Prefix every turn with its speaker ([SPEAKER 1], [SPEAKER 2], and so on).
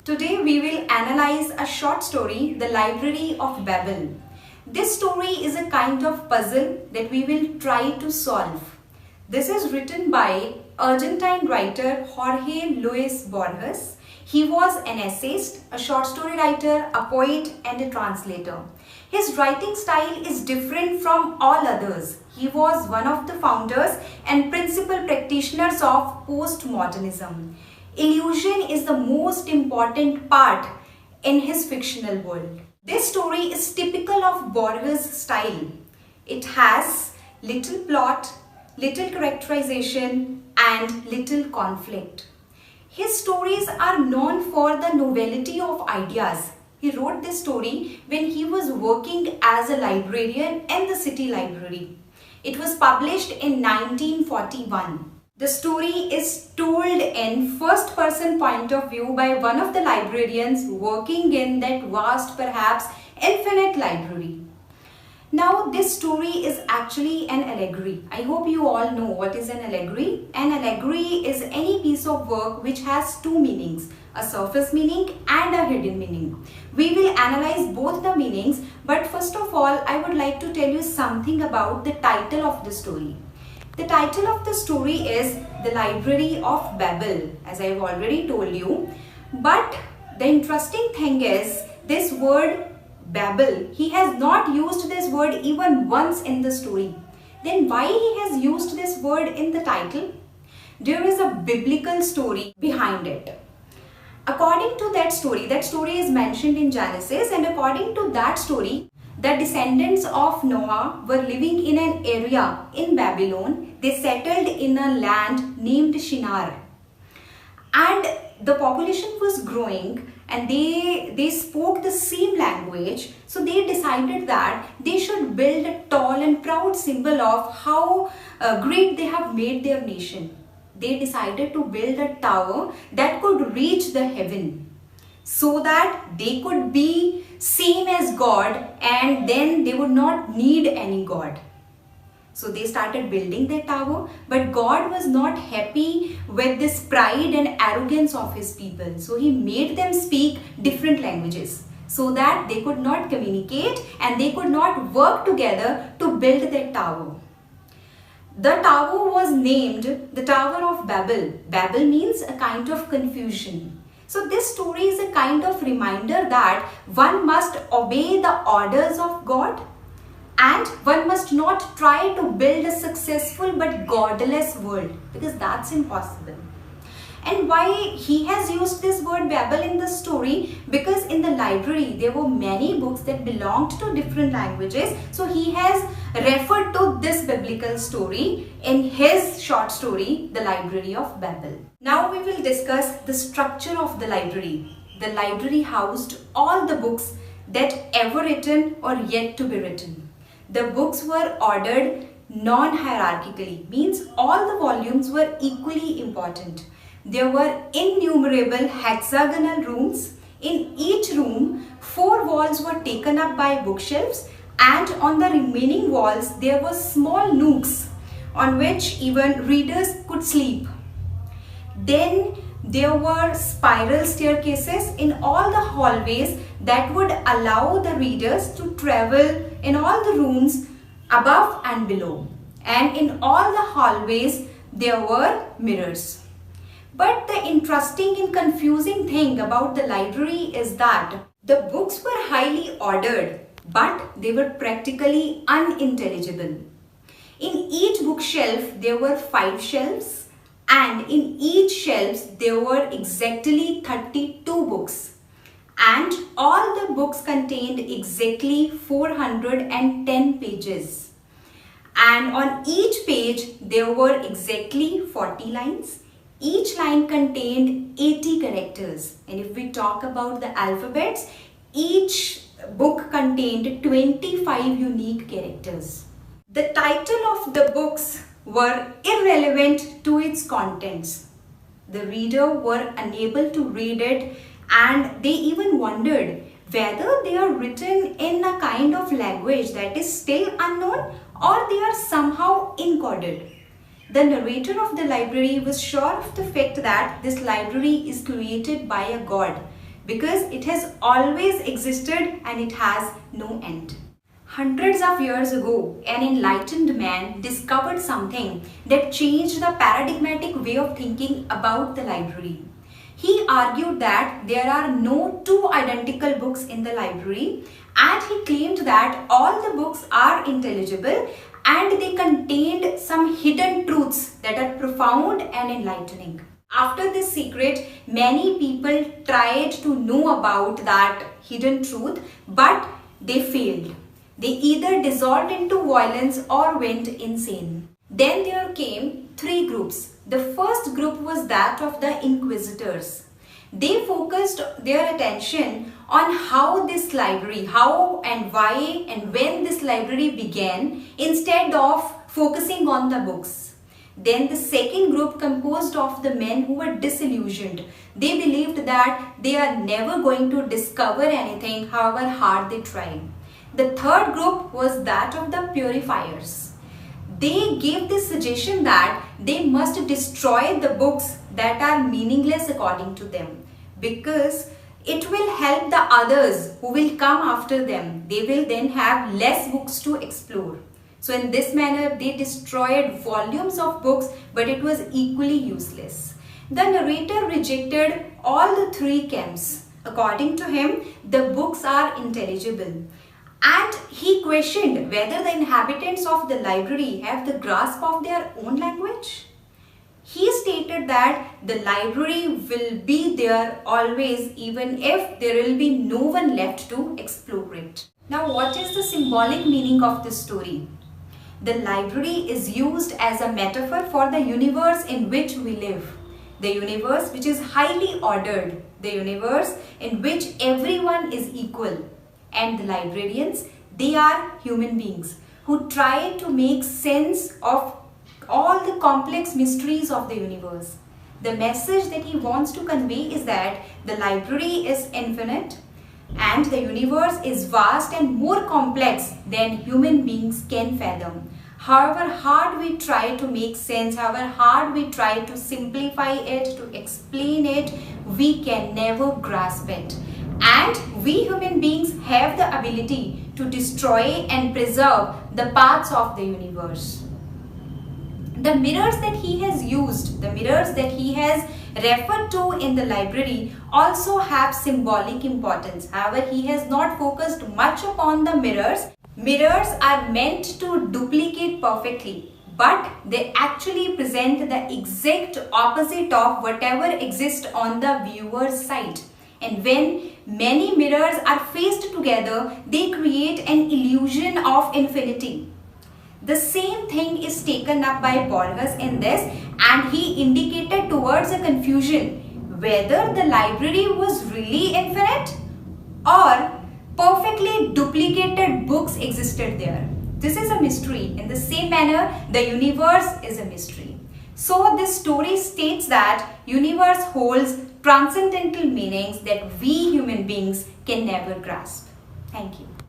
[SPEAKER 1] Today we will analyze a short story, The Library of Babel. This story is a kind of puzzle that we will try to solve. This is written by Argentine writer Jorge Luis Borges. He was an essayist, a short story writer, a poet and a translator. His writing style is different from all others. He was one of the founders and principal practitioners of postmodernism. Illusion is the most important part in his fictional world. This story is typical of Borges' style. It has little plot, little characterization and little conflict. His stories are known for the novelty of ideas. He wrote this story when he was working as a librarian in the city library. It was published in 1941. The story is told in first person point of view by one of the librarians working in that vast, perhaps infinite library. Now this story is actually an allegory. I hope you all know what is an allegory. An allegory is any piece of work which has two meanings, a surface meaning and a hidden meaning. We will analyze both the meanings, but first of all I would like to tell you something about the title of the story. The title of the story is The Library of Babel, as I have already told you. But the interesting thing is this word Babel, he has not used this word even once in the story. Then why he has used this word in the title? There is a biblical story behind it. According to that story is mentioned in Genesis, and according to that story, the descendants of Noah were living in an area in Babylon. They settled in a land named Shinar. And the population was growing and they spoke the same language. So they decided that they should build a tall and proud symbol of how great they have made their nation. They decided to build a tower that could reach the heaven, so that they could be same as God and then they would not need any God. So they started building their tower, but God was not happy with this pride and arrogance of his people. So he made them speak different languages so that they could not communicate and they could not work together to build their tower. The tower was named the Tower of Babel. Babel means a kind of confusion. So this story is a kind of reminder that one must obey the orders of God and one must not try to build a successful but godless world, because that's impossible. And why he has used this word Babel in the story? Because in the library there were many books that belonged to different languages. So he has referred to this biblical story in his short story, The Library of Babel. Now we will discuss the structure of the library. The library housed all the books that ever written or yet to be written. The books were ordered non-hierarchically, means all the volumes were equally important. There were innumerable hexagonal rooms. In each room, 4 walls were taken up by bookshelves, and on the remaining walls there were small nooks on which even readers could sleep. Then there were spiral staircases in all the hallways that would allow the readers to travel in all the rooms above and below. And in all the hallways there were mirrors. But the interesting and confusing thing about the library is that the books were highly ordered, but they were practically unintelligible. In each bookshelf there were 5 shelves, and in each shelves there were exactly 32 books. And all the books contained exactly 410 pages. And on each page there were exactly 40 lines. Each line contained 80 characters. And if we talk about the alphabets, each book contained 25 unique characters. The title of the books were irrelevant to its contents. The reader were unable to read it, and they even wondered whether they are written in a kind of language that is still unknown or they are somehow encoded. The narrator of the library was sure of the fact that this library is created by a god because it has always existed and it has no end. Hundreds of years ago, an enlightened man discovered something that changed the paradigmatic way of thinking about the library. He argued that there are no two identical books in the library, and he claimed that all the books are intelligible and they contained some hidden truths that are profound and enlightening. After this secret, many people tried to know about that hidden truth, but they failed. They either dissolved into violence or went insane. Then there came three groups. The first group was that of the inquisitors. They focused their attention on how this library, how and why and when this library began, instead of focusing on the books. Then the second group composed of the men who were disillusioned. They believed that they are never going to discover anything however hard they try. The third group was that of the purifiers. They gave the suggestion that they must destroy the books that are meaningless according to them, because it will help the others who will come after them. They will then have less books to explore. So in this manner, they destroyed volumes of books, but it was equally useless. The narrator rejected all the three camps. According to him, the books are intelligible. And he questioned whether the inhabitants of the library have the grasp of their own language. He stated that the library will be there always, even if there will be no one left to explore it. Now, what is the symbolic meaning of this story? The library is used as a metaphor for the universe in which we live. The universe which is highly ordered. The universe in which everyone is equal. And the librarians, they are human beings who try to make sense of all the complex mysteries of the universe. The message that he wants to convey is that the library is infinite and the universe is vast and more complex than human beings can fathom. However hard we try to make sense, however hard we try to simplify it, to explain it, we can never grasp it. And we human beings have the ability to destroy and preserve the parts of the universe. The mirrors that he has used, the mirrors that he has referred to in the library also have symbolic importance. However, he has not focused much upon the mirrors. Mirrors are meant to duplicate perfectly, but they actually present the exact opposite of whatever exists on the viewer's side. And when many mirrors are faced together, they create an illusion of infinity. The same thing is taken up by Borges in this, and he indicated towards a confusion whether the library was really infinite or perfectly duplicated books existed there. This is a mystery. In the same manner, the universe is a mystery. So this story states that universe holds transcendental meanings that we human beings can never grasp. Thank you.